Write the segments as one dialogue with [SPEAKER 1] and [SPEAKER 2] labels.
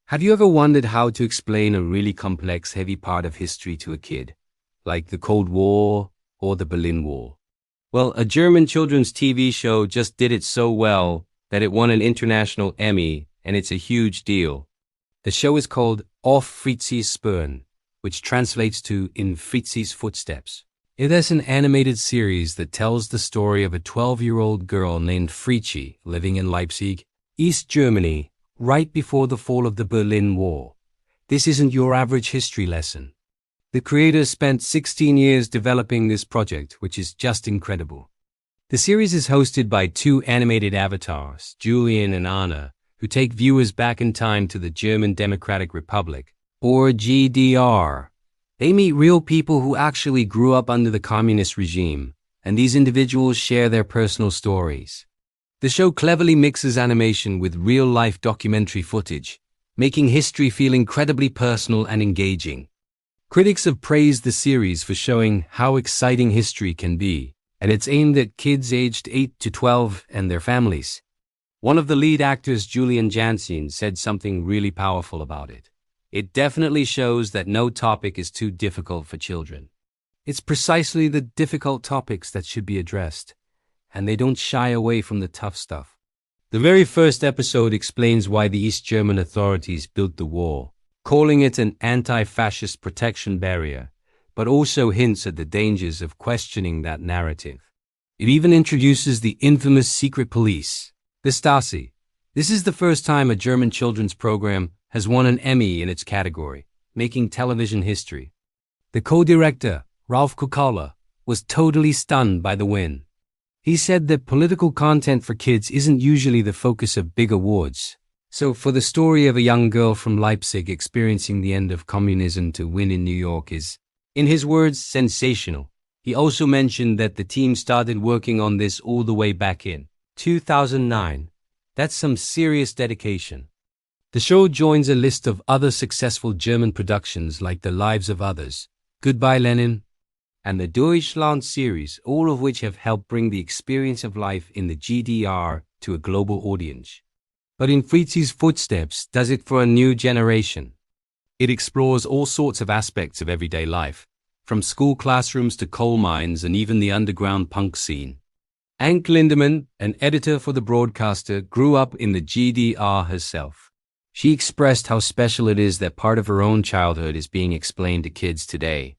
[SPEAKER 1] Have you ever wondered how to explain a really complex, heavy part of history to a kid, like the Cold War or the Berlin Wall? Well, a German children's TV show just did it so well that it won an International Emmy, and it's a huge deal. The show is called Auf Fritzis Spuren, which translates to In Fritzi's Footsteps. It is an animated series that tells the story of a 12-year-old girl named Fritzi living in Leipzig, East Germany, right before the fall of the Berlin Wall. This isn't your average history lesson. The creators spent 16 years developing this project, which is just incredible. The series is hosted by two animated avatars, Julian and Anna, who take viewers back in time to the German Democratic Republic, or GDR. They meet real people who actually grew up under the communist regime, and these individuals share their personal stories. The show cleverly mixes animation with real-life documentary footage, making history feel incredibly personal and engaging. Critics have praised the series for showing how exciting history can be, and it's aimed at kids aged 8 to 12 and their families. One of the lead actors, Julian Jansen, said something really powerful about it. It definitely shows that no topic is too difficult for children. It's precisely the difficult topics that should be addressed, and they don't shy away from the tough stuff. The very first episode explains why the East German authorities built the wall, calling it an anti-fascist protection barrier, but also hints at the dangers of questioning that narrative. It even introduces the infamous secret police, the Stasi. This is the first time a German children's program has won an Emmy in its category, making television history. The co-director, Ralf Kukala, was totally stunned by the win. He said that political content for kids isn't usually the focus of big awards. So for the story of a young girl from Leipzig experiencing the end of communism to win in New York is, in his words, sensational. He also mentioned that the team started working on this all the way back in 2009. That's some serious dedication. The show joins a list of other successful German productions like The Lives of Others, Goodbye Lenin, and the Deutschland series, all of which have helped bring the experience of life in the GDR to a global audience. But In Fritzi's Footsteps does it for a new generation. It explores all sorts of aspects of everyday life, from school classrooms to coal mines and even the underground punk scene. Anke Lindemann, an editor for the broadcaster, grew up in the GDR herself. She expressed how special it is that part of her own childhood is being explained to kids today.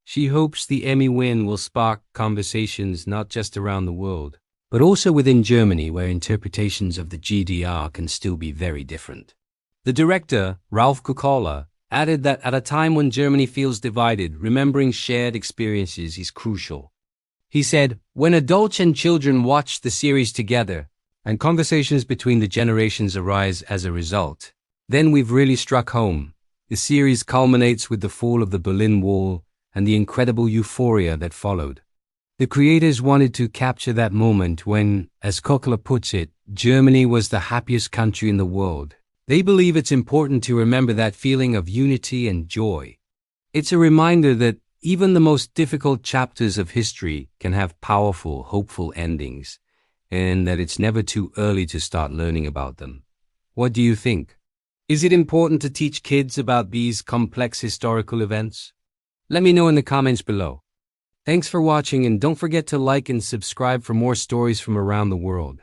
[SPEAKER 1] She hopes the Emmy win will spark conversations not just around the world, but also within Germany, where interpretations of the GDR can still be very different. The director, Ralf Kukala, added that at a time when Germany feels divided, remembering shared experiences is crucial. He said, "When adults and children watch the series together, and conversations between the generations arise as a result, then we've really struck home." The series culminates with the fall of the Berlin Wall and the incredible euphoria that followed. The creators wanted to capture that moment when, as Kokala puts it, Germany was the happiest country in the world. They believe it's important to remember that feeling of unity and joy. It's a reminder that even the most difficult chapters of history can have powerful, hopeful endings, and that it's never too early to start learning about them. What do you think? Is it important to teach kids about these complex historical events? Let me know in the comments below. Thanks for watching, and don't forget to like and subscribe for more stories from around the world.